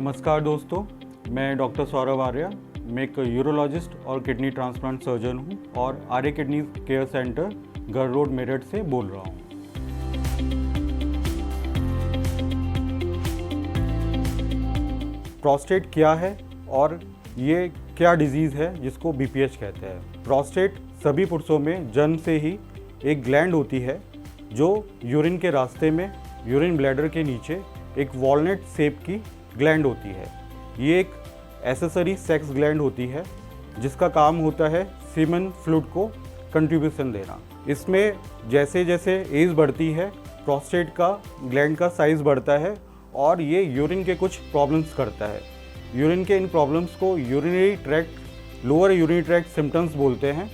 नमस्कार दोस्तों, मैं डॉक्टर सौरभ आर्या। मैं एक यूरोलॉजिस्ट और किडनी ट्रांसप्लांट सर्जन हूं और आर्य किडनी केयर सेंटर घर रोड मेरठ से बोल रहा हूं। प्रोस्टेट क्या है और ये क्या डिजीज़ है जिसको बीपीएच कहते हैं। प्रोस्टेट सभी पुरुषों में जन्म से ही एक ग्लैंड होती है जो यूरिन के रास्ते में यूरिन ब्लैडर के नीचे एक वॉलनट शेप की ग्लैंड होती है। ये एक एसेसरी सेक्स ग्लैंड होती है जिसका काम होता है सीमन फ्लूइड को कंट्रीब्यूशन देना। इसमें जैसे जैसे एज बढ़ती है प्रोस्टेट का ग्लैंड का साइज़ बढ़ता है और ये यूरिन के कुछ प्रॉब्लम्स करता है। यूरिन के इन प्रॉब्लम्स को urinary tract lower urinary tract symptoms बोलते हैं।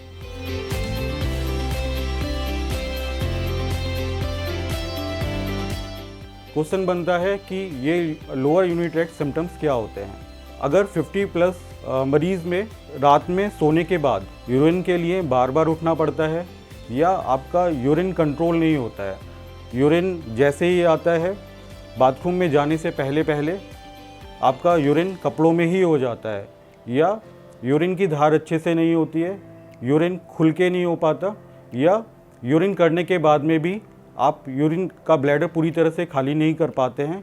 क्वेश्चन बनता है कि ये लोअर यूरिनरी ट्रैक्ट सिम्टम्स क्या होते हैं। अगर 50+ मरीज़ में रात में सोने के बाद यूरिन के लिए बार बार उठना पड़ता है या आपका यूरिन कंट्रोल नहीं होता है, यूरिन जैसे ही आता है बाथरूम में जाने से पहले पहले आपका यूरिन कपड़ों में ही हो जाता है या यूरिन की धार अच्छे से नहीं होती है, यूरिन खुल के नहीं हो पाता या यूरिन करने के बाद में भी आप यूरिन का ब्लैडर पूरी तरह से खाली नहीं कर पाते हैं,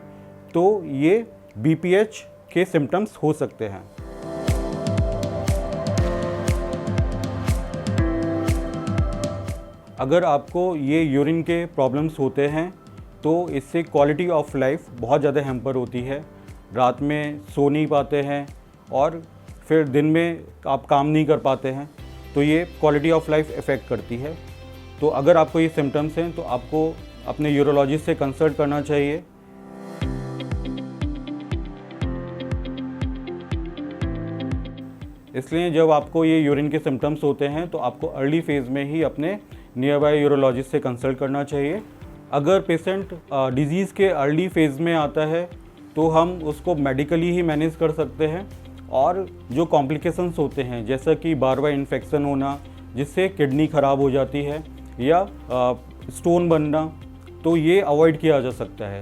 तो ये बीपीएच के सिम्टम्स हो सकते हैं। अगर आपको ये यूरिन के प्रॉब्लम्स होते हैं तो इससे क्वालिटी ऑफ लाइफ बहुत ज़्यादा हैम्पर होती है। रात में सो नहीं पाते हैं और फिर दिन में आप काम नहीं कर पाते हैं, तो ये क्वालिटी ऑफ लाइफ इफ़ेक्ट करती है। तो अगर आपको ये सिम्टम्स हैं तो आपको अपने यूरोलॉजिस्ट से कंसल्ट करना चाहिए। इसलिए जब आपको ये यूरिन के सिम्टम्स होते हैं तो आपको अर्ली फेज़ में ही अपने नियर बाय यूरोलॉजिस्ट से कंसल्ट करना चाहिए। अगर पेशेंट डिजीज़ के अर्ली फेज़ में आता है तो हम उसको मेडिकली ही मैनेज कर सकते हैं और जो कॉम्प्लिकेशंस होते हैं जैसा कि बार बार इन्फेक्शन होना जिससे किडनी ख़राब हो जाती है या स्टोन बनना, तो ये अवॉइड किया जा सकता है।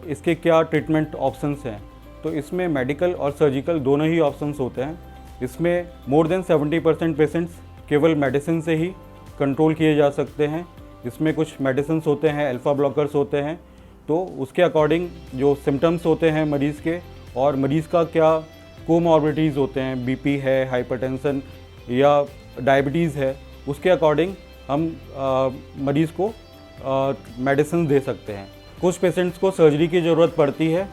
इसके क्या ट्रीटमेंट ऑप्शंस हैं, तो इसमें मेडिकल और सर्जिकल दोनों ही ऑप्शंस होते हैं। इसमें मोर देन 70% पेशेंट्स केवल मेडिसिन से ही कंट्रोल किए जा सकते हैं। इसमें कुछ मेडिसिन होते हैं, अल्फा ब्लॉकर्स होते हैं, तो उसके अकॉर्डिंग जो सिम्टम्स होते हैं मरीज़ के और मरीज़ का क्या कोमॉर्बिडिटीज़ होते हैं, बीपी है, हाइपरटेंशन या डायबिटीज़ है, उसके अकॉर्डिंग हम मरीज़ को मेडिसिन दे सकते हैं। कुछ पेशेंट्स को सर्जरी की ज़रूरत पड़ती है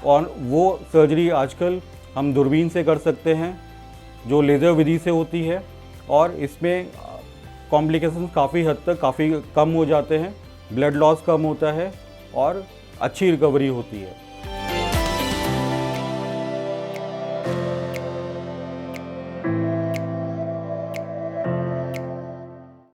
और वो सर्जरी आजकल हम दूरबीन से कर सकते हैं जो लेज़र विधि से होती है और इसमें कॉम्प्लिकेशन काफ़ी हद तक काफ़ी कम हो जाते हैं, ब्लड लॉस कम होता है और अच्छी रिकवरी होती है।